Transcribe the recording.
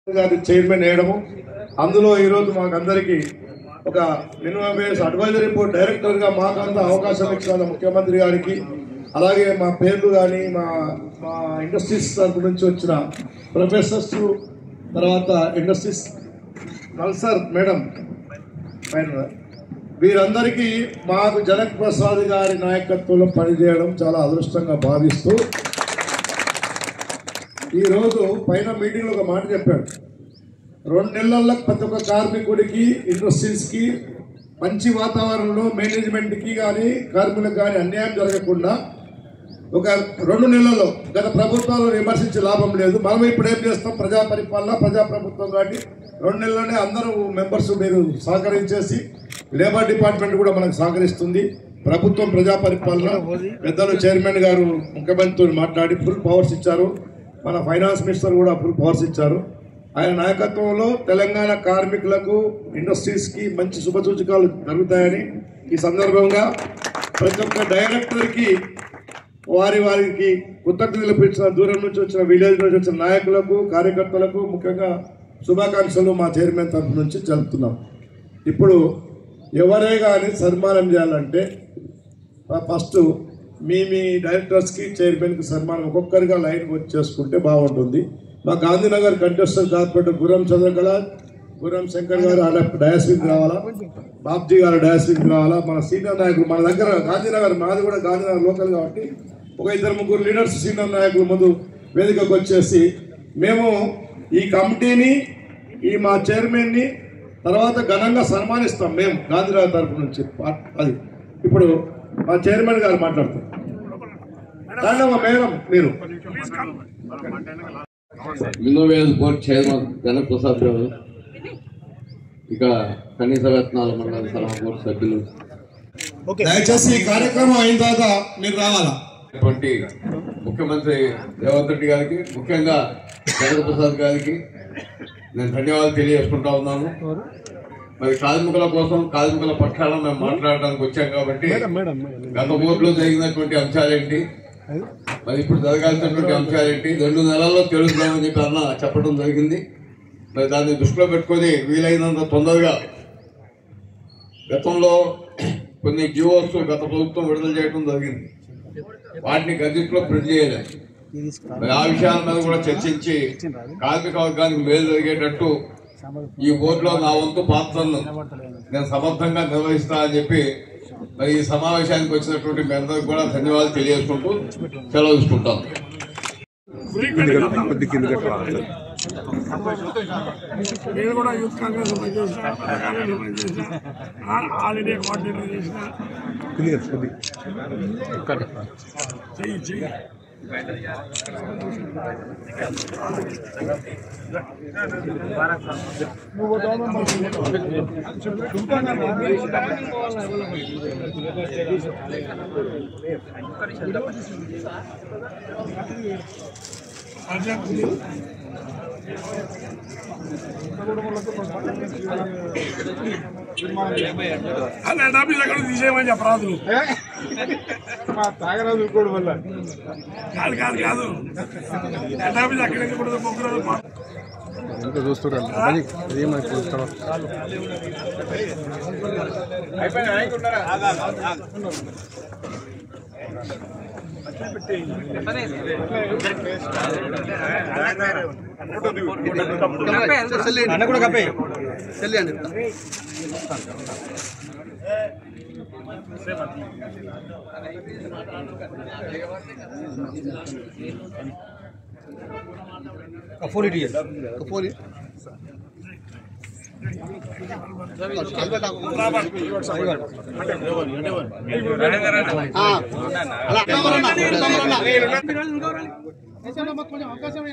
గారి చైర్మన్ వేయడము అందులో ఈరోజు మాకందరికీ ఒక మినిమం వేస్ అడ్వైజరీ బోర్డ్ డైరెక్టర్గా మాకంతా అవకాశం ఇచ్చిన ముఖ్యమంత్రి గారికి అలాగే మా పేర్లు కానీ మా ఇండస్ట్రీస్ తరపు నుంచి వచ్చిన ప్రొఫెసర్స్ తర్వాత ఇండస్ట్రీస్ నల్సర్ మేడం వీరందరికీ మాకు జనక్ ప్రసాద్ గారి నాయకత్వంలో పనిచేయడం చాలా అదృష్టంగా భావిస్తూ ఈరోజు పైన మీటింగ్లో ఒక మాట చెప్పాడు. 2 నెలల్లో ప్రతి ఒక్క కార్మికుడికి ఇండస్ట్రీస్కి మంచి వాతావరణంలో మేనేజ్మెంట్కి కానీ కార్మికులకు కానీ అన్యాయం జరగకుండా ఒక 2 నెలల్లో గత ప్రభుత్వాలను విమర్శించే లాభం లేదు. మనం ఇప్పుడు ఏం చేస్తాం, ప్రజా పరిపాలన ప్రజాప్రభుత్వం కాబట్టి 2 నెలల్లోనే అందరూ మెంబర్స్ మీరు సహకరించేసి లేబర్ డిపార్ట్మెంట్ కూడా మనకు సహకరిస్తుంది. ప్రభుత్వం ప్రజా పరిపాలన పెద్దలు చైర్మన్ గారు ముఖ్యమంత్రితో మాట్లాడి ఫుల్ పవర్స్ ఇచ్చారు. మన ఫైనాన్స్ మినిస్టర్ కూడా ఫుల్ పవర్స్ ఇచ్చారు. ఆయన నాయకత్వంలో తెలంగాణ కార్మికులకు ఇండస్ట్రీస్కి మంచి శుభసూచకాలు జరుగుతాయని ఈ సందర్భంగా ప్రతి ఒక్క డైరెక్టర్కి వారికి కృతజ్ఞతలు ఇచ్చిన దూరం నుంచి వచ్చిన విలేజ్ నుంచి వచ్చిన నాయకులకు కార్యకర్తలకు ముఖ్యంగా శుభాకాంక్షలు మా చైర్మన్ తరఫు నుంచి జరుపుతున్నాం. ఇప్పుడు ఎవరే కానీ సన్మానం చేయాలంటే ఫస్ట్ మీ డైరెక్టర్స్కి చైర్మన్కి సన్మానం ఒక్కొక్కరిగా లైన్ వచ్చి చేసుకుంటే బాగుంటుంది. మా గాంధీనగర్ కంటెస్టర్ కార్పొరేటర్ గుర్రం చంద్రకళ, గుర్రం శంకర్ గారు డయాస్విక్ రావాలా, బాబ్జీ గారు డయాస్విక్ రావాలా. మన సీనియర్ నాయకులు మన దగ్గర గాంధీనగర్, మాది కూడా గాంధీనగర్ లోకల్ కాబట్టి ఒక 2-3 లీడర్స్ సీనియర్ నాయకులు ముందు వేదికకు వచ్చేసి మేము ఈ కమిటీని మా చైర్మన్ని తర్వాత ఘనంగా సన్మానిస్తాం మేము గాంధీనగర్ తరఫు నుంచి. అది ఇప్పుడు మా చైర్మన్ గారు మాట్లాడతారు. మేడం మీరు మినోవేజ్ బోర్డ్ చైర్మన్ జనక్ ప్రసాద్ గారు, ఇక కనీస వేతనాల మండలి సలహా బోర్డు సభ్యులు, దయచేసి ఈ కార్యక్రమం అయిన తర్వాత మీరు రావాలా. ముఖ్యమంత్రి రేవంత్ రెడ్డి గారికి, ముఖ్యంగా జనక్ ప్రసాద్ గారికి నేను ధన్యవాదాలు తెలియజేసుకుంటా ఉన్నాను. మరి కార్మికుల కోసం, కార్మికుల పక్షాలను మేము మాట్లాడడానికి వచ్చాం కాబట్టి గత బోర్డులో జరిగినటువంటి అంశాలేంటి, మరి ఇప్పుడు జరగాల్సినటువంటి అంశాలేంటి 2 నెలల్లో తెలుస్తామని చెప్పి చెప్పడం జరిగింది. మరి దాన్ని దృష్టిలో పెట్టుకొని వీలైనంత తొందరగా గతంలో కొన్ని జియోస్ గత ప్రభుత్వం విడుదల చేయడం జరిగింది, వాటిని గజెట్లో ప్రింట్ చేయలేదు. మరి ఆ విషయాల మీద కూడా చర్చించి కార్మిక వర్గానికి మేలు జరిగేటట్టు ఈ బోర్డులో నా వంతు పాత్రను నేను సమర్థంగా నిర్వహిస్తానని చెప్పి మరి ఈ సమావేశానికి వచ్చినటువంటి మీ అందరికి కూడా ధన్యవాదాలు తెలియజేసుకుంటూ సెలవు తీసుకుంటాం. నేను కూడా యూత్ కాంగ్రెస్ పనిచేసిన, ఆల్ ఇండియా కోఆర్డినేటర్ చేసిన. ఆఫీస్ అక్కడ తీసేయమని చెప్పరాదు. తాగరాదు కూడా వల్ల కాదు కాదు కాదు ఆఫీస్ అక్కడ ఇంకా చూస్తున్నాడు అన్న కూడా కప్పే చెల్లి అని కఫోలి కఫోలి అవకాశం